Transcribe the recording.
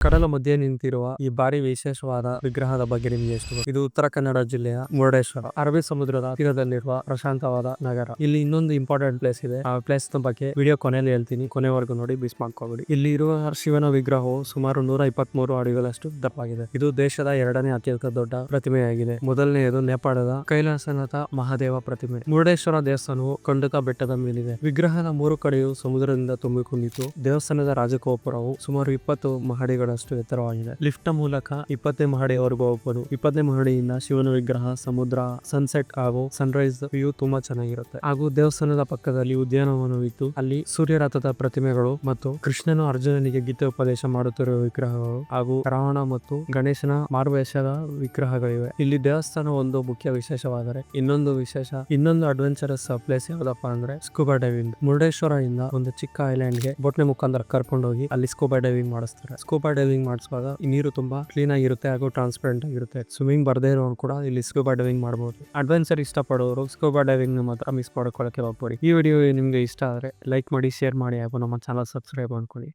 ಕಡಲ ಮಧ್ಯೆ ನಿಂತಿರುವ ಈ ಭಾರಿ ವಿಶೇಷವಾದ ವಿಗ್ರಹದ ಬಗ್ಗೆ ನಿಮಗೆ ಎಷ್ಟು ಗೊತ್ತು? ಇದು ಉತ್ತರ ಕನ್ನಡ ಜಿಲ್ಲೆಯ ಮುರುಡೇಶ್ವರ, ಅರಬ್ಬಿ ಸಮುದ್ರದ ತೀರದಲ್ಲಿರುವ ಪ್ರಶಾಂತವಾದ ನಗರ. ಇಲ್ಲಿ ಇನ್ನೊಂದು ಇಂಪಾರ್ಟೆಂಟ್ ಪ್ಲೇಸ್ ಇದೆ. ಆ ಪ್ಲೇಸ್ ಬಗ್ಗೆ ವಿಡಿಯೋ ಕೊನೆಯಲ್ಲಿ ಹೇಳ್ತೀನಿ, ಕೊನೆವರೆಗೂ ನೋಡಿ, ಮಿಸ್ ಮಾಡ್ಕೋಬೇಡಿ. ಇಲ್ಲಿ ಇರುವ ಶಿವನ ವಿಗ್ರಹವು ಸುಮಾರು 123 ಅಡಿಗಳಷ್ಟು ದಪ್ಪವಾಗಿದೆ. ಇದು ದೇಶದ 2ನೇ ಅತ್ಯಂತ ದೊಡ್ಡ ಪ್ರತಿಮೆಯಾಗಿದೆ. ಮೊದಲನೆಯದು ನೇಪಾಳದ ಕೈಲಾಸನಾಥ ಮಹಾದೇವ ಪ್ರತಿಮೆ. ಮುರುಡೇಶ್ವರ ದೇವಸ್ಥಾನವು ಖಂಡಿತ ಬೆಟ್ಟದ ಮೇಲಿದೆ. ವಿಗ್ರಹದ 3 ಕಡೆಯೂ ಸಮುದ್ರದಿಂದ ತುಂಬಿಕೊಂಡಿತ್ತು. ದೇವಸ್ಥಾನದ ರಾಜಗೋಪುರವು ಸುಮಾರು 20 ಮಹಡಿಗಳಷ್ಟು ಎತ್ತರವಾಗಿದೆ. ಲಿಫ್ಟ್ ನ ಮೂಲಕ 20ನೇ ಮಹಡಿಯವರೆಗೂ ಹೋಗಬಹುದು. 20ನೇ ಮಹಡಿಯಿಂದ ಶಿವನ ವಿಗ್ರಹ, ಸಮುದ್ರ, ಸನ್ಸೆಟ್ ಹಾಗೂ ಸನ್ರೈಸ್ ವ್ಯೂ ತುಂಬಾ ಚೆನ್ನಾಗಿರುತ್ತೆ. ಹಾಗೂ ದೇವಸ್ಥಾನದ ಪಕ್ಕದಲ್ಲಿ ಉದ್ಯಾನವನವಿದ್ದು ಅಲ್ಲಿ ಸೂರ್ಯರಥದ ಪ್ರತಿಮೆಗಳು ಮತ್ತು ಕೃಷ್ಣನು ಅರ್ಜುನನಿಗೆ ಗೀತೆ ಉಪದೇಶ ಮಾಡುತ್ತಿರುವ ವಿಗ್ರಹಗಳು ಹಾಗೂ ರಾವಣ ಮತ್ತು ಗಣೇಶನ ಮಾರುವೇಷದ ವಿಗ್ರಹಗಳಿವೆ. ಇಲ್ಲಿ ದೇವಸ್ಥಾನ ಒಂದು ಮುಖ್ಯ ವಿಶೇಷವಾದರೆ ಇನ್ನೊಂದು ಅಡ್ವೆಂಚರಸ್ ಪ್ಲೇಸ್ ಯಾವ್ದಪ್ಪ ಅಂದ್ರೆ ಸ್ಕೂಬಾ ಡೈವಿಂಗ್. ಮುರುಡೇಶ್ವರ ಇಂದ ಒಂದು ಚಿಕ್ಕ ಐಲ್ಯಾಂಡ್ ಗೆ ಬೋಟ್ನ ಮುಖಾಂತರ ಕರ್ಕೊಂಡೋಗಿ ಅಲ್ಲಿ ಸ್ಕೂಬಾ ಡೈವಿಂಗ್ ಮಾಡಿಸ್ತಾರೆ. ಸ್ಕೂಬಾ ಡೈವಿಂಗ್ ಮಾಡಿಸುವಾಗ ನೀರು ತುಂಬಾ ಕ್ಲೀನ್ ಆಗಿರುತ್ತೆ ಹಾಗೂ ಟ್ರಾನ್ಸ್ಪರೆಂಟ್ ಆಗಿರುತ್ತೆ. ಸ್ವಿಮ್ಮಿಂಗ್ ಬರ್ದೇ ಇರೋರು ಕೂಡ ಇಲ್ಲಿ ಸ್ಕೂಬಾ ಡೈವಿಂಗ್ ಮಾಡಬಹುದು. ಅಡ್ವೆಂಚರ್ ಇಷ್ಟಪಡೋರು ಸ್ಕೂಬಾ ಡೈವಿಂಗ್ ಮಾತ್ರ ಮಿಸ್ ಮಾಡ್ಕೊಳ್ಳಕ್ಕೆ ಹೋಗ್ಬೇಡಿ. ಈ ವಿಡಿಯೋ ನಿಮ್ಗೆ ಇಷ್ಟ ಆದ್ರೆ ಲೈಕ್ ಮಾಡಿ, ಶೇರ್ ಮಾಡಿ ಹಾಗೂ ನಮ್ಮ ಚಾನಲ್ ಸಬ್ಸ್ಕ್ರೈಬ್ ಮಾಡ್ಕೊಳ್ಳಿ.